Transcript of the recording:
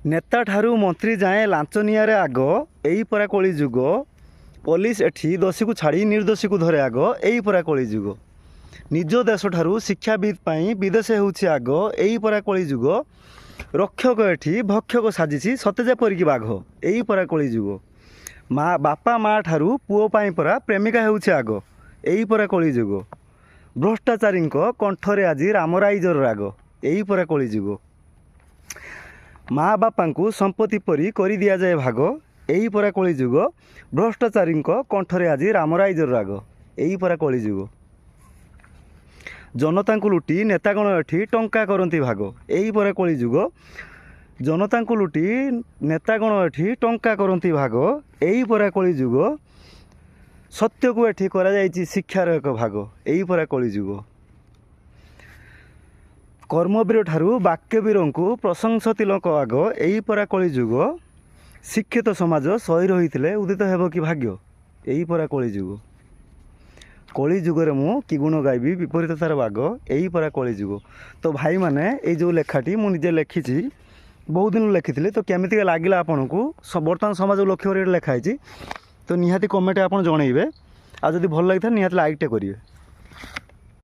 नेता ठारू मंत्री जाए लांच निआरे आग यही परा कली जुग। पुलिस एठी दोषी को छाड़ी निर्दोषी को धरे आग यही परा कली जुग। निज देश ठारू शिक्षाविद पाई विदेश होउछि आग यही परा कली जुग। रक्षक एठी भक्षक साजिछि सते जेपरिक बाघ यही परा कली जुग। माँ बापा माँ ठारू पुओ पाई परा प्रेमिका होउछि आग यही परा कली जुग। भ्रष्टाचारी कंठरे आज रामराइजर राग यही परा कली जुग। माँ बापा को संपत्ति परी कर दि जाए भाग यही परा कली जुग। भ्रष्टाचारी कंठरे आज रामराइजर राग यही परा कली जुग। जनता को लुटी नेतागण एठी टंका करती भाग यही परा कली जुग। जनता को लुटी नेतागण एठी टंका करती भाग यही परा कली जुग। सत्य को एठी करा जायछि शिक्षार एक भाग यही परा कली जुग। कर्मवीर ठारू वाक्यवीर को प्रशंसा तिलक आग यही परा कली जुग। शिक्षित समाज सही रही उदित हेब कि भाग्य यही परा कली जुग। कली जुगरे मु कि गुण गायबी विपरीततार बाग यही परा कली जुग। तो भाई माने ये जो लेखाटी मु निजे लिखी बहुत दिन लिखी तो केमिति लगिला आपन को बर्तमान समाज लक्ष्य कर लिखाई तो निहाती कमेंट आप जनइबे। आ जदि भल लगी निहाती लाइक टे करेंगे।